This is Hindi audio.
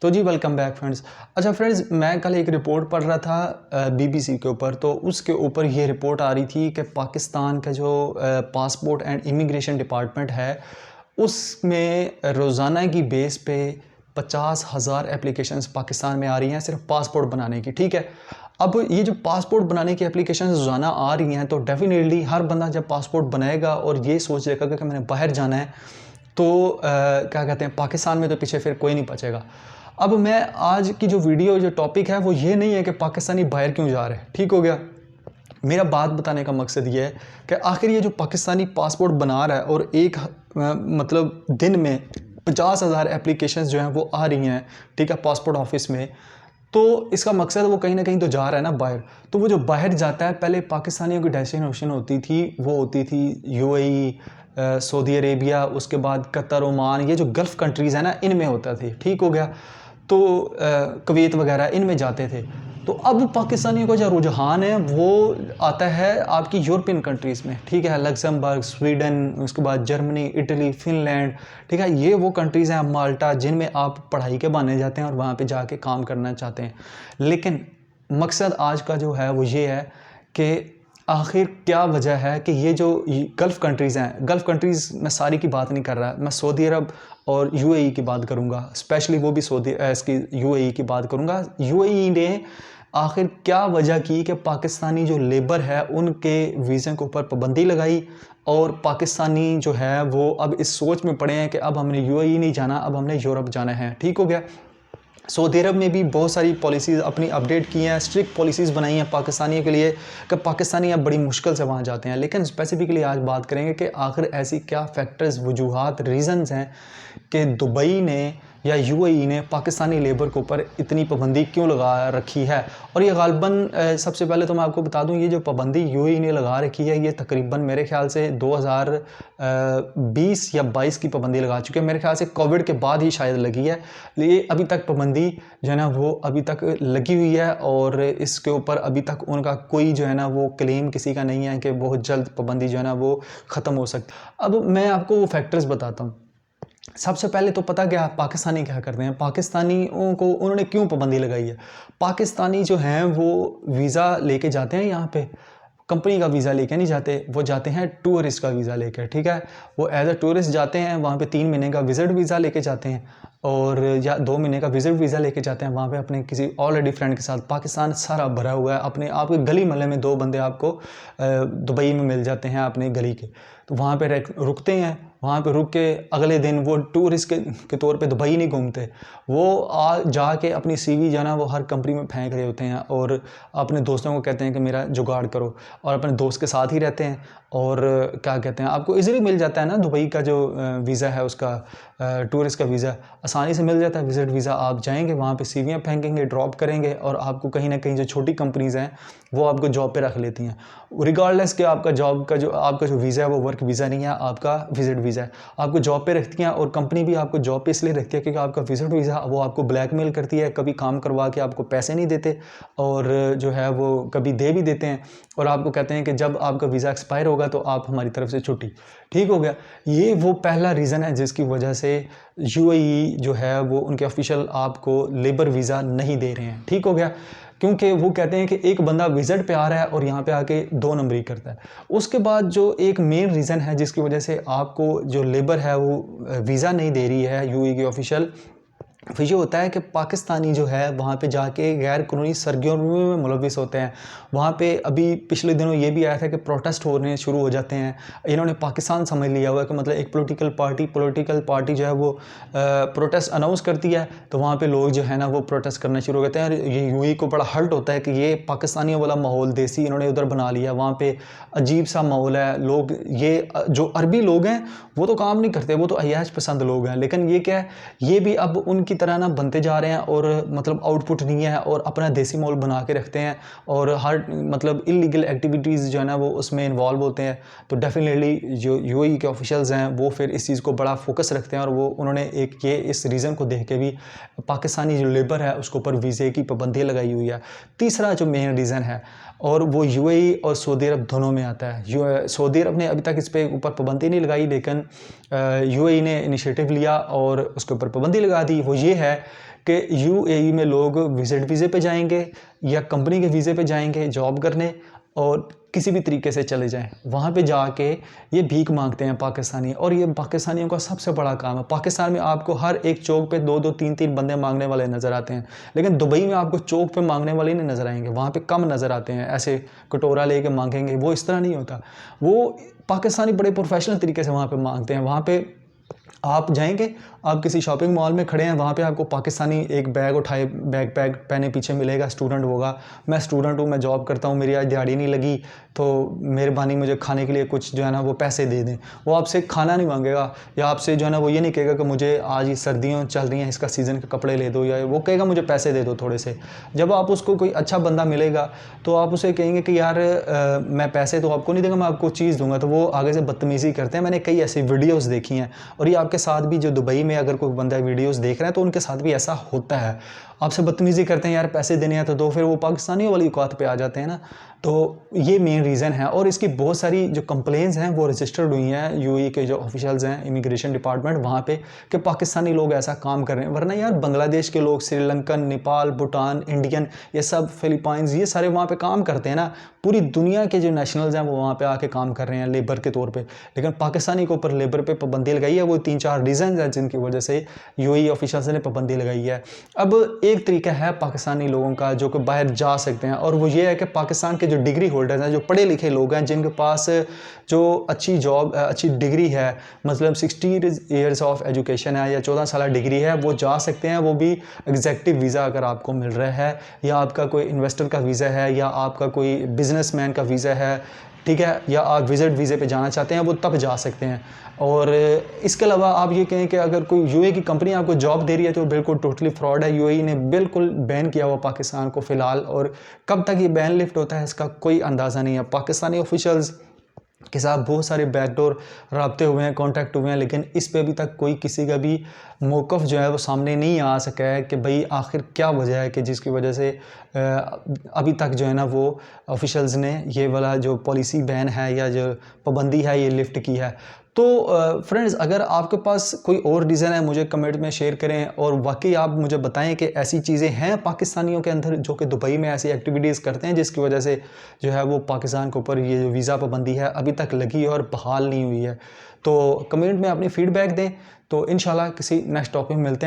तो जी वेलकम बैक फ्रेंड्स। अच्छा फ्रेंड्स, मैं कल एक रिपोर्ट पढ़ रहा था बीबीसी के ऊपर। तो उसके ऊपर ये रिपोर्ट आ रही थी कि पाकिस्तान का जो पासपोर्ट एंड इमिग्रेशन डिपार्टमेंट है उसमें रोज़ाना की बेस पे 50,000 एप्लीकेशंस पाकिस्तान में आ रही हैं सिर्फ पासपोर्ट बनाने की। ठीक है, अब ये जो पासपोर्ट बनाने की एप्लीकेशंस रोज़ाना आ रही हैं तो डेफिनेटली हर बंदा जब पासपोर्ट बनाएगा और ये सोच लेगा कि मैंने बाहर जाना है तो क्या कहते हैं, पाकिस्तान में तो पीछे फिर कोई नहीं बचेगा। अब मैं आज की जो वीडियो जो टॉपिक है वो ये नहीं है कि पाकिस्तानी बाहर क्यों जा रहे हैं, ठीक हो गया। मेरा बात बताने का मकसद ये है कि आखिर ये जो पाकिस्तानी पासपोर्ट बना रहा है और एक मतलब दिन में 50,000 एप्लीकेशंस जो हैं वो आ रही हैं, ठीक है, पासपोर्ट ऑफिस में। तो इसका मकसद वो कहीं ना कहीं तो जा रहा है ना बाहर। तो वो जो बाहर जाता है, पहले पाकिस्तानियों की डेस्टिनेशन होती थी, वो होती थी यूएई, सऊदी अरेबिया, उसके बाद कतर, ओमान, ये जो गल्फ़ कंट्रीज़ हैं ना, इनमें होता थी, ठीक हो गया। तो कुवैत वगैरह इनमें जाते थे। तो अब पाकिस्तानियों का जो रुझान है वो आता है आपकी यूरोपियन कंट्रीज़ में, ठीक है, लग्जमबर्ग, स्वीडन, उसके बाद जर्मनी, इटली, फिनलैंड, ठीक है, ये वो कंट्रीज़ हैं, माल्टा, जिनमें आप पढ़ाई के बहाने जाते हैं और वहाँ पे जाके काम करना चाहते हैं। लेकिन मकसद आज का जो है वो ये है कि आखिर क्या वजह है कि ये जो गल्फ़ कंट्रीज़ हैं, गल्फ़ कंट्रीज़ मैं सारी की बात नहीं कर रहा, मैं सऊदी अरब और यूएई की बात करूँगा, स्पेशली वो भी इसकी यूएई की बात करूँगा। यूएई ने आखिर क्या वजह की कि पाकिस्तानी जो लेबर है उनके वीज़े के ऊपर पाबंदी लगाई और पाकिस्तानी जो है वो अब इस सोच में पड़े हैं कि अब हमने यूएई नहीं जाना, अब हमने यूरोप जाना है, ठीक हो गया। सऊदी अरब ने भी बहुत सारी पॉलिसीज़ अपनी अपडेट की हैं, स्ट्रिक्ट पॉलिसीज़ बनाई हैं पाकिस्तानियों के लिए कि पाकिस्तानी अब बड़ी मुश्किल से वहाँ जाते हैं। लेकिन स्पेसिफिकली आज बात करेंगे कि आखिर ऐसी क्या फैक्टर्स, वजूहात, रीज़न्स हैं कि दुबई ने या यूएई ने पाकिस्तानी लेबर के ऊपर इतनी पाबंदी क्यों लगा रखी है। और ये गालबन सबसे पहले तो मैं आपको बता दूं, ये जो पाबंदी यूएई ने लगा रखी है ये तकरीबन मेरे ख्याल से 2020 या 22 की पाबंदी लगा चुके हैं। मेरे ख्याल से कोविड के बाद ही शायद लगी है। ये अभी तक पाबंदी जो है ना वो अभी तक लगी हुई है और इसके ऊपर अभी तक उनका कोई जो है ना वो क्लेम किसी का नहीं है कि बहुत जल्द पाबंदी जो है ना वो ख़त्म हो सकती है। अब मैं आपको वो फैक्टर्स बताता हूँ। सबसे पहले तो पता क्या पाकिस्तानी क्या करते हैं, पाकिस्तानियों को उन्होंने क्यों पाबंदी लगाई है। पाकिस्तानी जो हैं वो वीज़ा लेके जाते हैं, यहाँ पे कंपनी का वीज़ा लेके नहीं जाते, वो जाते हैं टूरिस्ट का वीज़ा लेकर, ठीक है। वो एज अ टूरिस्ट जाते हैं, वहाँ पे 3 महीने का विज़िट वीज़ा लेके जाते हैं और या 2 महीने का विज़िट वीज़ा लेके जाते हैं। वहाँ पे अपने किसी ऑलरेडी फ्रेंड के साथ, पाकिस्तान सारा भरा हुआ है, अपने आपके गली मोहल्ले में 2 बंदे आपको दुबई में मिल जाते हैं अपने गली के, तो वहाँ पे रुकते हैं। वहाँ पे रुक के अगले दिन वो टूरिस्ट के तौर पे दुबई नहीं घूमते, वो जाके अपनी सीवी जो है ना वो हर कंपनी में फेंक रहे होते हैं और अपने दोस्तों को कहते हैं कि मेरा जुगाड़ करो, और अपने दोस्त के साथ ही रहते हैं। और क्या कहते हैं, आपको इजीली मिल जाता है ना दुबई का जो वीज़ा है, उसका टूरिस्ट का वीज़ा आसानी से मिल जाता है, विजिट वीज़ा। आप जाएंगे वहाँ पे सीवियाँ फेंकेंगे, ड्रॉप करेंगे और आपको कहीं ना कहीं जो छोटी कंपनीज़ हैं वो आपको जॉब पे रख लेती हैं, रिगार्डलेस कि आपका जॉब का जो आपका जो वीज़ा है वो वर्क वीज़ा नहीं है, आपका विजिट वीज़ा है। आपको जॉब पे रखती हैं और कंपनी भी आपको जॉब पे इसलिए रखती है क्योंकि आपका विजिट वीज़ा वो आपको ब्लैकमेल करती है, कभी काम करवा के आपको पैसे नहीं देते और जो है वो कभी दे भी देते हैं और आपको कहते हैं कि जब आपका वीज़ा एक्सपायर होगा तो आप हमारी तरफ से छुट्टी, ठीक हो गया। ये वो पहला रीज़न है जिसकी वजह से यूएई जो है वो उनके ऑफिशियल आपको लेबर वीज़ा नहीं दे रहे हैं, ठीक हो गया। क्योंकि वो कहते हैं कि एक बंदा विजिट पे आ रहा है और यहाँ पे आके 2 नंबरी करता है। उसके बाद जो एक मेन रीज़न है जिसकी वजह से आपको जो लेबर है वो वीज़ा नहीं दे रही है यूएई की ऑफिशियल, फिर ये होता है कि पाकिस्तानी जो है वहाँ पे जाके गैर कानूनी सरगर्मियों में मुलविस होते हैं। वहाँ पे अभी पिछले दिनों ये भी आया था कि प्रोटेस्ट होने शुरू हो जाते हैं। इन्होंने पाकिस्तान समझ लिया हुआ है कि मतलब एक पॉलिटिकल पार्टी जो है वो प्रोटेस्ट अनाउंस करती है तो वहाँ पे लोग जो है ना वो प्रोटेस्ट करना शुरू हो जाते हैं। ये यूएई को बड़ा हर्ट होता है कि ये पाकिस्तानियों वाला माहौल देसी इन्होंने उधर बना लिया, वहाँ पे अजीब सा माहौल है। लोग ये जो अरबी लोग हैं वो तो काम नहीं करते, वो तो अय्याश पसंद लोग हैं, लेकिन ये क्या है, ये भी अब उनकी तरह ना बनते जा रहे हैं और मतलब आउटपुट नहीं है और अपना देसी माहौल बना के रखते हैं और हर मतलब इलीगल एक्टिविटीज़ जो है ना वो उसमें इन्वॉल्व होते हैं। तो डेफिनेटली जो यूएई के ऑफिशियल्स हैं वो फिर इस चीज़ को बड़ा फोकस रखते हैं और वो उन्होंने एक ये इस रीज़न को देख के भी पाकिस्तानी जो लेबर है उसके ऊपर वीज़े की पाबंदी लगाई हुई है। तीसरा जो मेन रीज़न है और वो यूएई और सऊदी अरब दोनों में आता है। सऊदी अरब ने अभी तक इस पर ऊपर पाबंदी नहीं लगाई, लेकिन यूएई ने इनिशिएटिव लिया और उसके ऊपर पाबंदी लगा दी। वो ये है कि यूएई में लोग विजिट वीज़े पे जाएंगे या कंपनी के वीज़े पे जाएंगे जॉब करने और किसी भी तरीके से चले जाएं, वहाँ पे जाके ये भीख मांगते हैं पाकिस्तानी। और ये पाकिस्तानियों का सबसे बड़ा काम है। पाकिस्तान में आपको हर एक चौक पे 2-2 3-3 बंदे मांगने वाले नज़र आते हैं, लेकिन दुबई में आपको चौक पे मांगने वाले नहीं नज़र आएंगे। वहाँ पे कम नज़र आते हैं, ऐसे कटोरा लेके मांगेंगे, वो इस तरह नहीं होता। वो पाकिस्तानी बड़े प्रोफेशनल तरीके से वहाँ पे मांगते हैं। वहाँ पे आप जाएंगे, आप किसी शॉपिंग मॉल में खड़े हैं, वहाँ पे आपको पाकिस्तानी एक बैग उठाए, बैग पहने पीछे मिलेगा, स्टूडेंट होगा, मैं स्टूडेंट हूँ, मैं जॉब करता हूँ, मेरी आज दिहाड़ी नहीं लगी, तो मेहरबानी मुझे खाने के लिए कुछ जो है ना वो पैसे दे दें। वो आपसे खाना नहीं मांगेगा, या आपसे जो है ना वो ये नहीं कहेगा कि मुझे आज ये सर्दियाँ चल रही हैं, इसका सीज़न के कपड़े ले दो, या वो कहेगा मुझे पैसे दे दो थोड़े से। जब आप उसको कोई अच्छा बंदा मिलेगा तो आप उसे कहेंगे कि यार मैं पैसे तो आपको नहीं दूंगा, मैं आपको चीज़ दूंगा, तो वो आगे से बदतमीज़ी करते हैं। मैंने कई ऐसी वीडियोज़ देखी हैं, और ये आपके साथ भी जो दुबई में अगर कोई बंदा वीडियोज़ देख रहा है तो उनके साथ भी ऐसा होता है। आपसे बदतमीज़ी करते हैं, यार पैसे देने हैं तो दो, फिर वो पाकिस्तानियों वाली औकात पे आ जाते हैं ना। तो ये मेन रीज़न है। और इसकी बहुत सारी जो कंप्लेंट्स हैं वो रजिस्टर्ड हुई हैं यूएई के जो ऑफिशियल्स हैं, इमिग्रेशन डिपार्टमेंट वहाँ पे, कि पाकिस्तानी लोग ऐसा काम कर रहे हैं। वरना यार बांग्लादेश के लोग, श्रीलंकन, नेपाल, भूटान, इंडियन, ये सब फिलीपाइंस, ये सारे वहाँ पे काम करते हैं ना। पूरी दुनिया के जो नेशनल्स हैं वो वहाँ पे आके काम कर रहे हैं लेबर के तौर पे। लेकिन पाकिस्तानी के ऊपर लेबर पे पाबंदी लगाई है। वो 3-4 रीज़न हैं जिनकी वजह से यूएई ऑफिशियल्स ने पाबंदी लगाई है। अब एक तरीका है पाकिस्तानी लोगों का जो कि बाहर जा सकते हैं, और वो ये है कि पाकिस्तान के जो डिग्री होल्डर्स हैं, जो पढ़े लिखे लोग हैं, जिनके पास जो अच्छी जॉब, अच्छी डिग्री है, मतलब 60 ईयर्स ऑफ एजुकेशन है या 14 साल डिग्री है, वो जा सकते हैं। वो भी एग्जेक्टिव वीज़ा अगर आपको मिल रहा है, या आपका कोई इन्वेस्टर का वीज़ा है, या आपका कोई बिजनेसमैन का वीज़ा है, ठीक है, या आप विजिट वीज़े पे जाना चाहते हैं, वो तब जा सकते हैं। और इसके अलावा आप ये कहें कि अगर कोई यूएई की कंपनी आपको जॉब दे रही है तो बिल्कुल टोटली फ्रॉड है। यूएई ने बिल्कुल बैन किया हुआ पाकिस्तान को फ़िलहाल, और कब तक ये बैन लिफ्ट होता है इसका कोई अंदाज़ा नहीं है। पाकिस्तानी ऑफिशियल्स के साथ बहुत सारे बैकडोर राब्ते हुए हैं, कॉन्टैक्ट हुए हैं, लेकिन इस पे अभी तक कोई किसी का भी मौक़िफ़ जो है वो सामने नहीं आ सका है कि भाई आखिर क्या वजह है कि जिसकी वजह से अभी तक जो है ना वो ऑफिशियल्स ने ये वाला जो पॉलिसी बैन है या जो पाबंदी है ये लिफ्ट की है। तो फ्रेंड्स, अगर आपके पास कोई और रीज़न है मुझे कमेंट में शेयर करें, और वाकई आप मुझे बताएं कि ऐसी चीज़ें हैं पाकिस्तानियों के अंदर जो कि दुबई में ऐसी एक्टिविटीज़ करते हैं जिसकी वजह से जो है वो पाकिस्तान के ऊपर ये जो वीज़ा पाबंदी है अभी तक लगी है और बहाल नहीं हुई है। तो कमेंट में अपनी फ़ीडबैक दें। तो इंशाल्लाह किसी नेक्स्ट टॉपिक में मिलते हैं।